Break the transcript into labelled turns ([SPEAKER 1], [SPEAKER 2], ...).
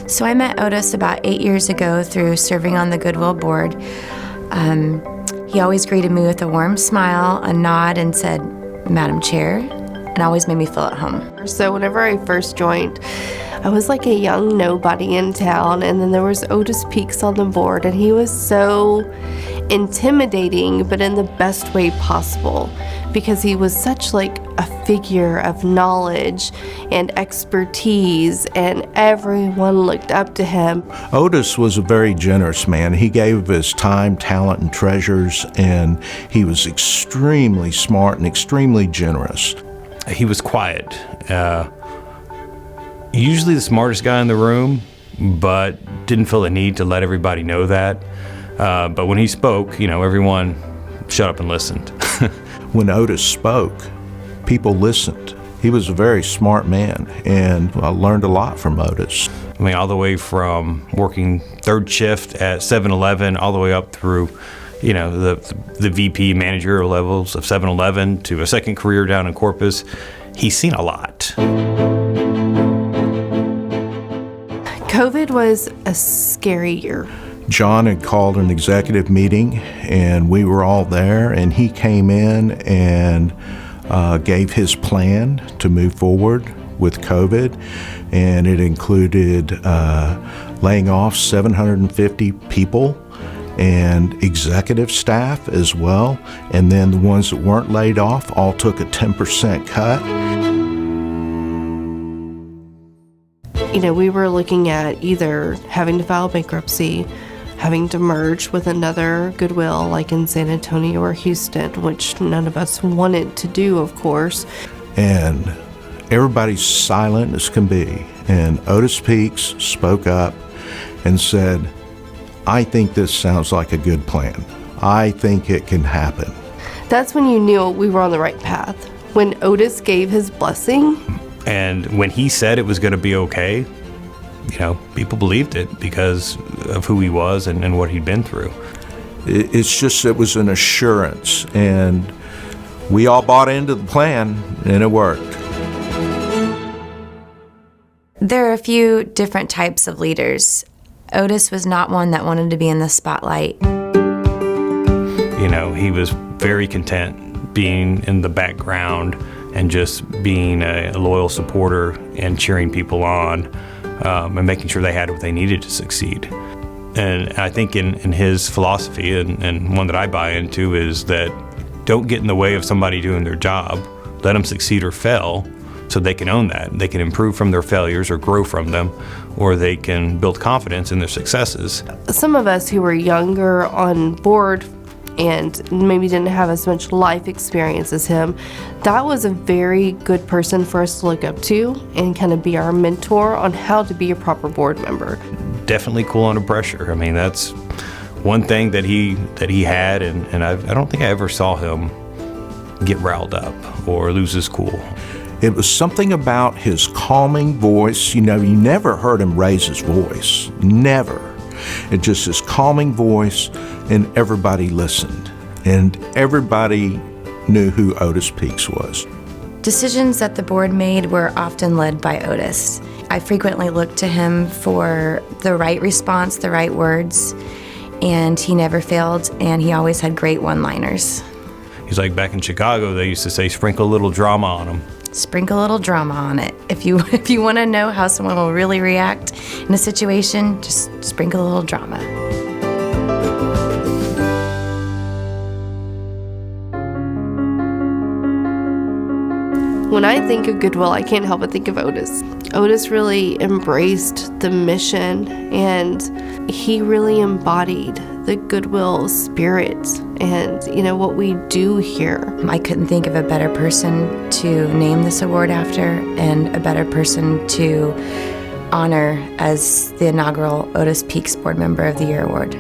[SPEAKER 1] So I met Otis about 8 years ago through serving on the Goodwill Board. He always greeted me with a warm smile, a nod, and said, "Madam Chair," and always made me feel at home.
[SPEAKER 2] So whenever I first joined, I was like a young nobody in town, and then there was Otis Peaks on the board, and he was so intimidating, but in the best way possible, because he was such like a figure of knowledge and expertise, and everyone looked up to him.
[SPEAKER 3] Otis was a very generous man. He gave of his time, talent, and treasures, and he was extremely smart and extremely generous.
[SPEAKER 4] He was quiet. Usually the smartest guy in the room, but didn't feel the need to let everybody know that. But when he spoke, everyone shut up and listened.
[SPEAKER 3] When Otis spoke, people listened. He was a very smart man, and I learned a lot from Otis.
[SPEAKER 4] I mean, all the way from working third shift at 7-Eleven, all the way up through, the VP managerial levels of 7-Eleven to a second career down in Corpus. He's seen a lot.
[SPEAKER 2] COVID was a scary year.
[SPEAKER 3] John had called an executive meeting, and we were all there, and he came in and gave his plan to move forward with COVID, and it included laying off 750 people and executive staff as well, and then the ones that weren't laid off all took a 10% cut.
[SPEAKER 2] We were looking at either having to file bankruptcy, having to merge with another Goodwill like in San Antonio or Houston, which none of us wanted to do, of course.
[SPEAKER 3] And everybody's silent as can be. And Otis Peaks spoke up and said, "I think this sounds like a good plan. I think it can happen."
[SPEAKER 2] That's when you knew we were on the right path. When Otis gave his blessing.
[SPEAKER 4] And when he said it was going to be okay, people believed it because of who he was and what he'd been through.
[SPEAKER 3] It was an assurance, and we all bought into the plan, and it worked.
[SPEAKER 1] There are a few different types of leaders. Otis was not one that wanted to be in the spotlight.
[SPEAKER 4] He was very content being in the background and just being a loyal supporter and cheering people on, and making sure they had what they needed to succeed. And I think in his philosophy, and one that I buy into, is that don't get in the way of somebody doing their job. Let them succeed or fail so they can own that. They can improve from their failures or grow from them, or they can build confidence in their successes.
[SPEAKER 2] Some of us who were younger on board and maybe didn't have as much life experience as him, that was a very good person for us to look up to and kind of be our mentor on how to be a proper board member.
[SPEAKER 4] Definitely cool under pressure. I mean, that's one thing that he had, and I don't think I ever saw him get riled up or lose his cool.
[SPEAKER 3] It was something about his calming voice. You never heard him raise his voice. Never. It just his calming voice, and everybody listened. And everybody knew who Otis Peaks was.
[SPEAKER 1] Decisions that the board made were often led by Otis. I frequently looked to him for the right response, the right words, and he never failed, and he always had great one-liners.
[SPEAKER 4] He's like, back in Chicago, they used to say, sprinkle a little drama on them.
[SPEAKER 1] Sprinkle a little drama on it. If you want to know how someone will really react in a situation, just sprinkle a little drama.
[SPEAKER 2] When I think of Goodwill, I can't help but think of Otis. Otis really embraced the mission, and he really embodied the Goodwill spirit and, what we do here.
[SPEAKER 1] I couldn't think of a better person to name this award after, and a better person to honor as the inaugural Otis Peaks Board Member of the Year award.